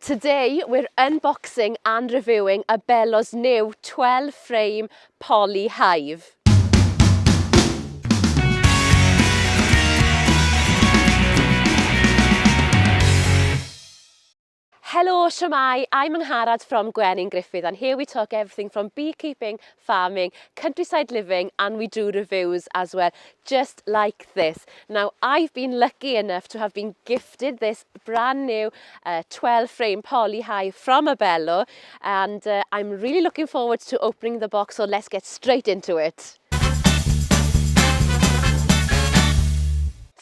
Today we're unboxing and reviewing Abelo's new 12 frame poly hive. Hello, Shwmae, I'm Angharad from Gwenyn Griffith, and here we talk everything from beekeeping, farming, countryside living, and we do reviews as well, just like this. Now, I've been lucky enough to have been gifted this brand new 12 frame poly hive from Abelo, and I'm really looking forward to opening the box, so let's get straight into it.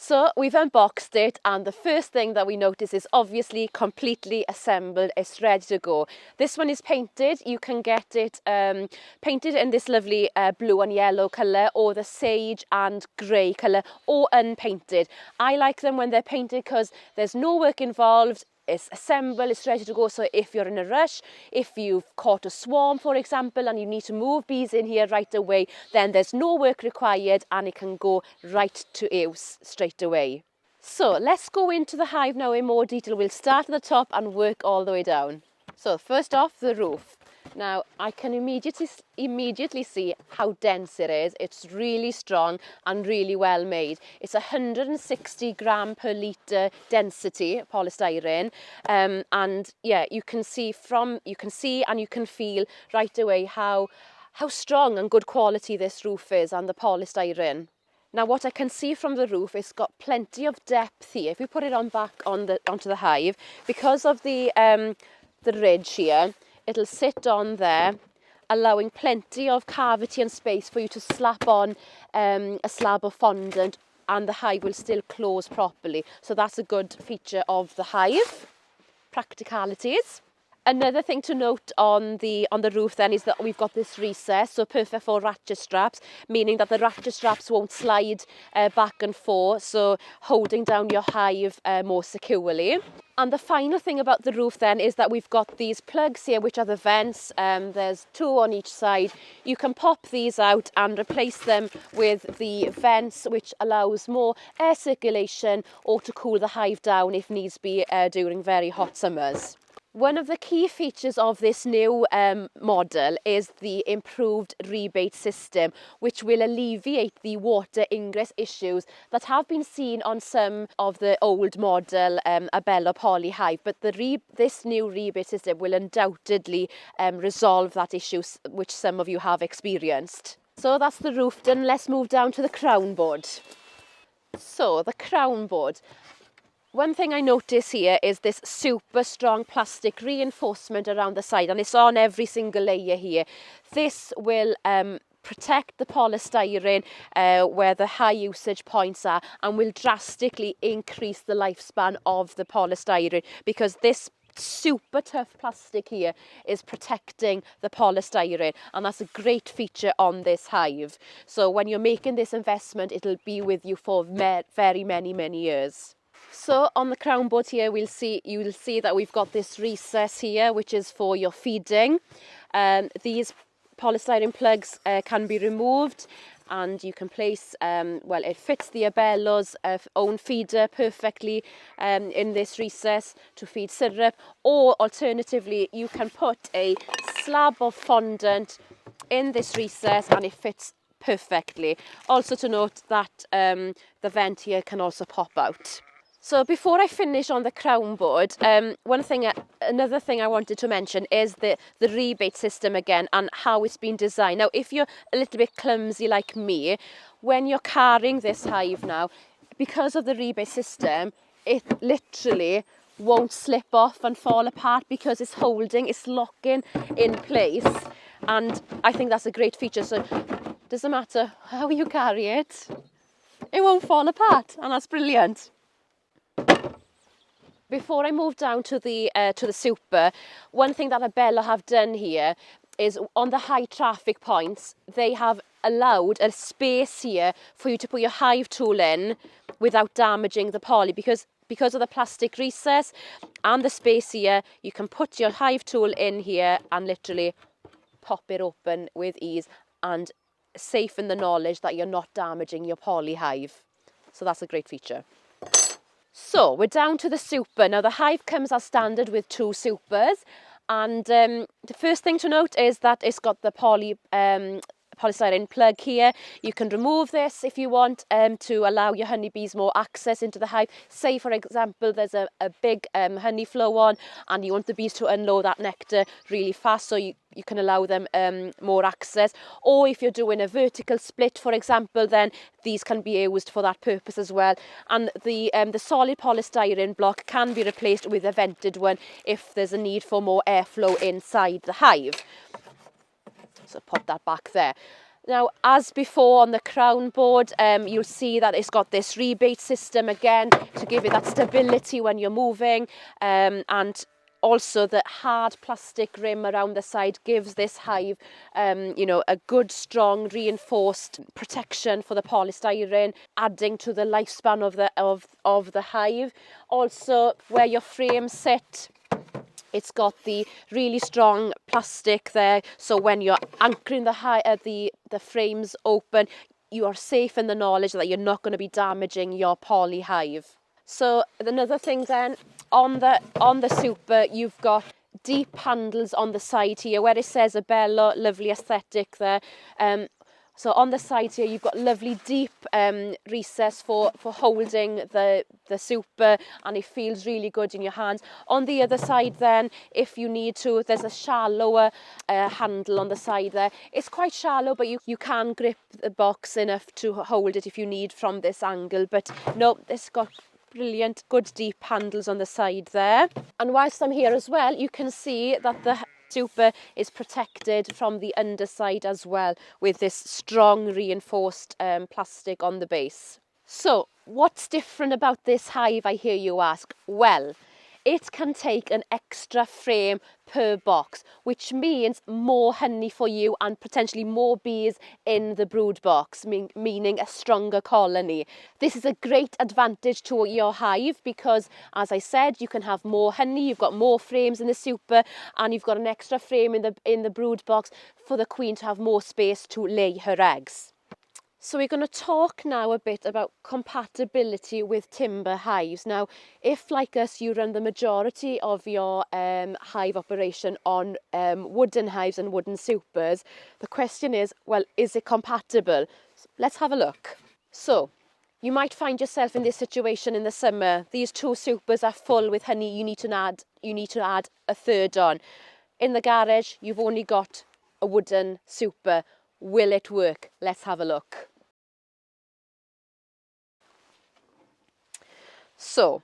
So we've unboxed it, and the first thing that we notice is obviously completely assembled. It's ready to go. This one is painted. You can get it painted in this lovely blue and yellow colour, or the sage and grey colour, or unpainted. I like them when they're painted because there's no work involved. It's assembled, it's ready to go. So if you're in a rush, if you've caught a swarm, for example, and you need to move bees in here right away, then there's no work required and it can go right to use straight away. So let's go into the hive now in more detail. We'll start at the top and work all the way down. So first off, the roof. Now I can immediately see how dense it is. It's really strong and really well made. It's 160 gram per litre density polystyrene, and yeah, you can see and you can feel right away how strong and good quality this roof is, and the polystyrene. Now what I can see from the roof, it's got plenty of depth here. If we put it onto the hive, because of the ridge here, it'll sit on there, allowing plenty of cavity and space for you to slap on a slab of fondant, and the hive will still close properly. So that's a good feature of the hive. Practicalities. Another thing to note on the roof then is that we've got this recess, so perfect for ratchet straps, meaning that the ratchet straps won't slide back and forth, so holding down your hive more securely. And the final thing about the roof then is that we've got these plugs here, which are the vents. There's 2 on each side. You can pop these out and replace them with the vents, which allows more air circulation or to cool the hive down if needs be during very hot summers. One of the key features of this new model is the improved rebate system, which will alleviate the water ingress issues that have been seen on some of the old model Abelo poly hive. But this new rebate system will undoubtedly resolve that issue, which some of you have experienced. So that's the roof done. Let's move down to the crown board. So the crown board. One thing I notice here is this super strong plastic reinforcement around the side, and it's on every single layer here. This will protect the polystyrene where the high usage points are, and will drastically increase the lifespan of the polystyrene, because this super tough plastic here is protecting the polystyrene, and that's a great feature on this hive. So when you're making this investment, it'll be with you for very many years. So on the crown board here, you'll see that we've got this recess here, which is for your feeding. These polystyrene plugs can be removed, and you can place, well, it fits the Abelo's own feeder perfectly in this recess to feed syrup, or alternatively you can put a slab of fondant in this recess and it fits perfectly. Also to note that the vent here can also pop out. So before I finish on the crown board, another thing I wanted to mention is the rebate system again, and how it's been designed. Now, if you're a little bit clumsy like me, when you're carrying this hive now, because of the rebate system, it literally won't slip off and fall apart, because it's locking in place. And I think that's a great feature. So it doesn't matter how you carry it, it won't fall apart, and that's brilliant. Before I move down to the super, one thing that Abelo have done here is on the high traffic points, they have allowed a space here for you to put your hive tool in without damaging the poly, because of the plastic recess and the space here, you can put your hive tool in here and literally pop it open with ease, and safe in the knowledge that you're not damaging your poly hive. So that's a great feature. So we're down to the super. Now the hive comes as standard with 2 supers, and the first thing to note is that it's got the polystyrene plug here. You can remove this if you want to allow your honeybees more access into the hive. Say for example there's a big honey flow on and you want the bees to unload that nectar really fast, so you can allow them more access. Or if you're doing a vertical split, for example, then these can be used for that purpose as well. And the solid polystyrene block can be replaced with a vented one if there's a need for more airflow inside the hive. So put that back there. Now, as before on the crown board, you'll see that it's got this rebate system again to give it that stability when you're moving, and also the hard plastic rim around the side gives this hive, you know, a good, strong, reinforced protection for the polystyrene, adding to the lifespan of the hive. Also, where your frames sit, it's got the really strong plastic there, so when you're anchoring the frames open, you are safe in the knowledge that you're not going to be damaging your poly hive. So another thing then, on the super, you've got deep handles on the side here where it says Abelo, lovely aesthetic there. So on the side here, you've got lovely deep recess for holding the super, and it feels really good in your hands. On the other side then, if you need to, there's a shallower handle on the side there. It's quite shallow, but you can grip the box enough to hold it if you need from this angle. But no, it's got brilliant, good deep handles on the side there. And whilst I'm here as well, you can see that the super is protected from the underside as well with this strong reinforced plastic on the base. So what's different about this hive, I hear you ask? Well, it can take an extra frame per box, which means more honey for you and potentially more bees in the brood box, meaning a stronger colony. This is a great advantage to your hive because, as I said, you can have more honey, you've got more frames in the super, and you've got an extra frame in the brood box for the queen to have more space to lay her eggs. So we're going to talk now a bit about compatibility with timber hives. Now, if like us, you run the majority of your hive operation on wooden hives and wooden supers, the question is, well, is it compatible? So let's have a look. So you might find yourself in this situation in the summer. These 2 supers are full with honey. You need to add a third on. In the garage, you've only got a wooden super. Will it work? Let's have a look. So,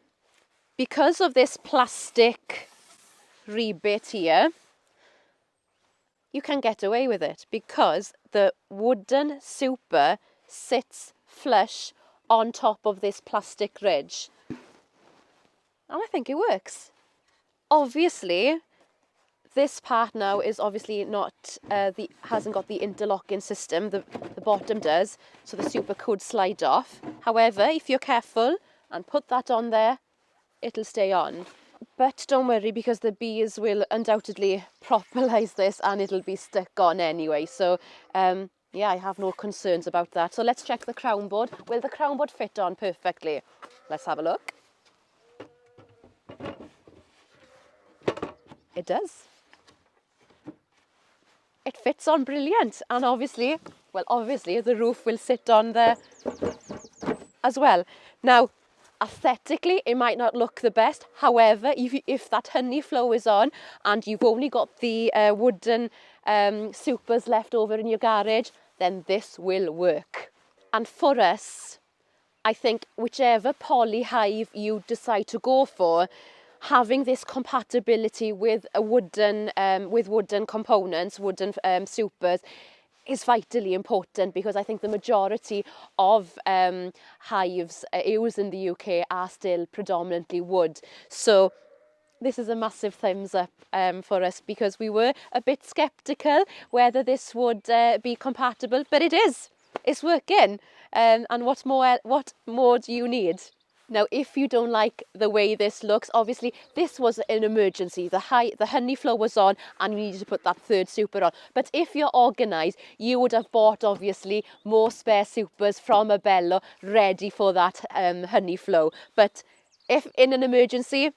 because of this plastic rebate here, you can get away with it because the wooden super sits flush on top of this plastic ridge. And I think it works. Obviously, this part now is obviously not, hasn't got the interlocking system, the bottom does, so the super could slide off. However, if you're careful and put that on there, it'll stay on. But don't worry, because the bees will undoubtedly propolize this and it'll be stuck on anyway. So yeah, I have no concerns about that. So let's check the crown board. Will the crown board fit on perfectly? Let's have a look. It does. It fits on brilliant, and obviously the roof will sit on there as well. Now, aesthetically, it might not look the best. However, if that honey flow is on and you've only got the wooden supers left over in your garage, then this will work. And for us, I think whichever poly hive you decide to go for, having this compatibility with a wooden components, wooden supers, is vitally important, because I think the majority of hives used in the UK are still predominantly wood. So this is a massive thumbs up for us, because we were a bit sceptical whether this would be compatible, but it is. It's working. And what more do you need? Now, if you don't like the way this looks, obviously this was an emergency. The honey flow was on and you needed to put that third super on. But if you're organised, you would have bought, obviously, more spare supers from Abelo ready for that honey flow. But if in an emergency,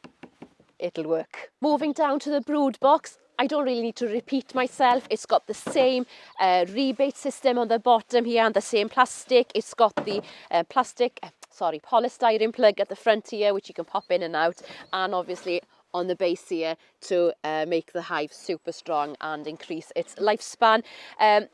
it'll work. Moving down to the brood box, I don't really need to repeat myself. It's got the same rebate system on the bottom here and the same plastic. It's got the polystyrene plug at the front here, which you can pop in and out, and obviously on the base here to make the hive super strong and increase its lifespan.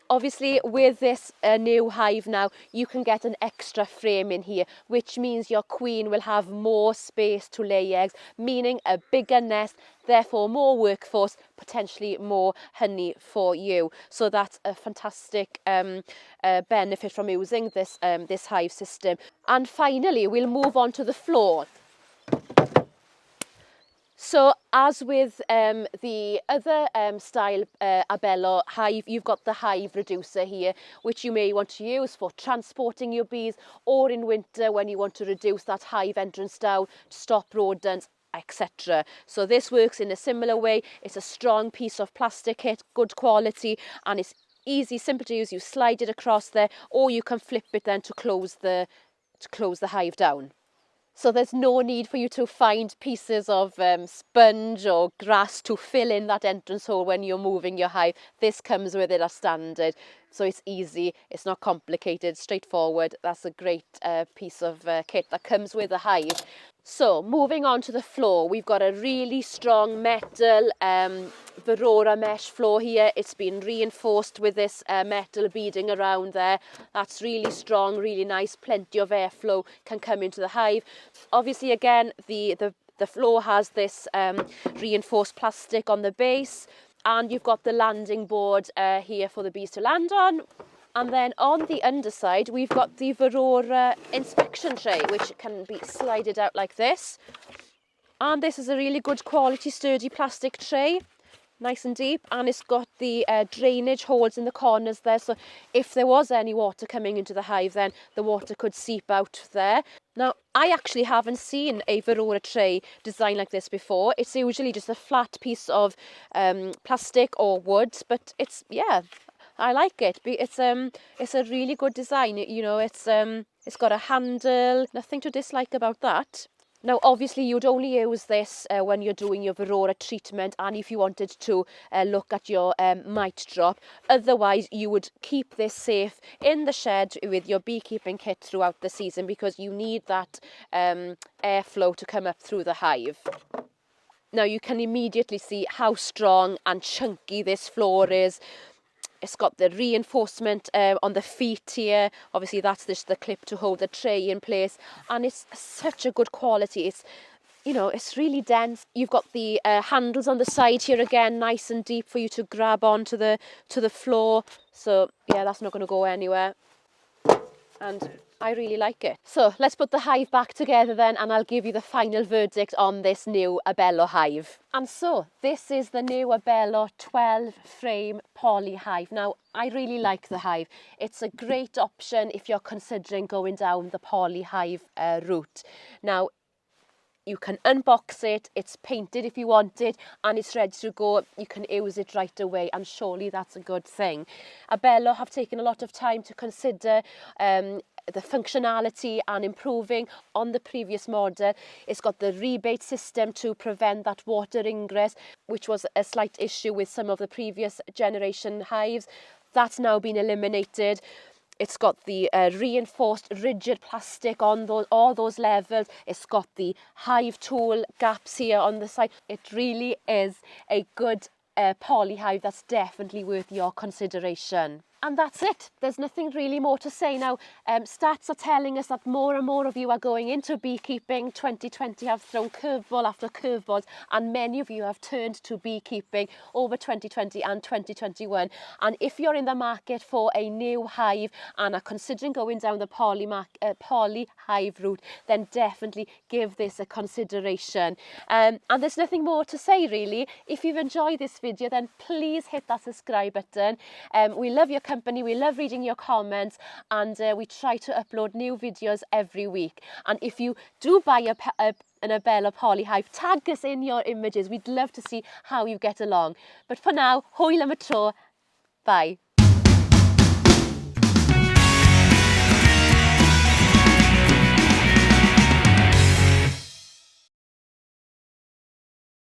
Obviously with this new hive now, you can get an extra frame in here, which means your queen will have more space to lay eggs, meaning a bigger nest, therefore more workforce, potentially more honey for you. So that's a fantastic benefit from using this this hive system. And finally, we'll move on to the floor. So as with the other style Abelo hive, you've got the hive reducer here, which you may want to use for transporting your bees, or in winter when you want to reduce that hive entrance down to stop rodents, etc. So this works in a similar way. It's a strong piece of plastic kit, good quality, and it's easy, simple to use. You slide it across there, or you can flip it then to close the hive down. So there's no need for you to find pieces of sponge or grass to fill in that entrance hole when you're moving your hive. This comes with it as standard. So it's easy, it's not complicated, straightforward. That's a great piece of kit that comes with the hive. So moving on to the floor, we've got a really strong metal Varroa mesh floor here. It's been reinforced with this metal beading around there. That's really strong, really nice, plenty of airflow can come into the hive. Obviously again, the floor has this reinforced plastic on the base, and you've got the landing board here for the bees to land on. And then on the underside, we've got the Varroa inspection tray, which can be slided out like this. And this is a really good quality, sturdy plastic tray, nice and deep. And it's got the drainage holes in the corners there. So if there was any water coming into the hive, then the water could seep out there. Now, I actually haven't seen a Varroa tray designed like this before. It's usually just a flat piece of plastic or wood, but it's, yeah, I like it. It's a really good design. You know, it's got a handle. Nothing to dislike about that. Now, obviously, you'd only use this when you're doing your Varroa treatment, and if you wanted to look at your mite drop. Otherwise, you would keep this safe in the shed with your beekeeping kit throughout the season, because you need that airflow to come up through the hive. Now, you can immediately see how strong and chunky this floor is. It's got the reinforcement on the feet here. Obviously, that's just the clip to hold the tray in place. And it's such a good quality. It's, you know, it's really dense. You've got the handles on the side here again, nice and deep for you to grab onto the floor. So, yeah, that's not going to go anywhere. And I really like it. So let's put the hive back together then, and I'll give you the final verdict on this new Abelo hive. And so this is the new Abelo 12 frame poly hive. Now, I really like the hive. It's a great option if you're considering going down the poly hive route. Now, you can unbox it, it's painted if you want it, and it's ready to go. You can use it right away, and surely that's a good thing. Abelo have taken a lot of time to consider the functionality and improving on the previous model. It's got the rebate system to prevent that water ingress, which was a slight issue with some of the previous generation hives. That's now been eliminated. It's got the reinforced rigid plastic on all those levels. It's got the hive tool gaps here on the side. It really is a good poly hive that's definitely worth your consideration. And that's it. There's nothing really more to say now. Stats are telling us that more and more of you are going into beekeeping. 2020 have thrown curveball after curveballs, and many of you have turned to beekeeping over 2020 and 2021. And if you're in the market for a new hive and are considering going down the poly hive route, then definitely give this a consideration. And there's nothing more to say really. If you've enjoyed this video, then please hit that subscribe button. We love your company, we love reading your comments, and we try to upload new videos every week. And if you do buy an Abelo poly hive, tag us in your images. We'd love to see how you get along. But for now, hwyl am y tro. Bye.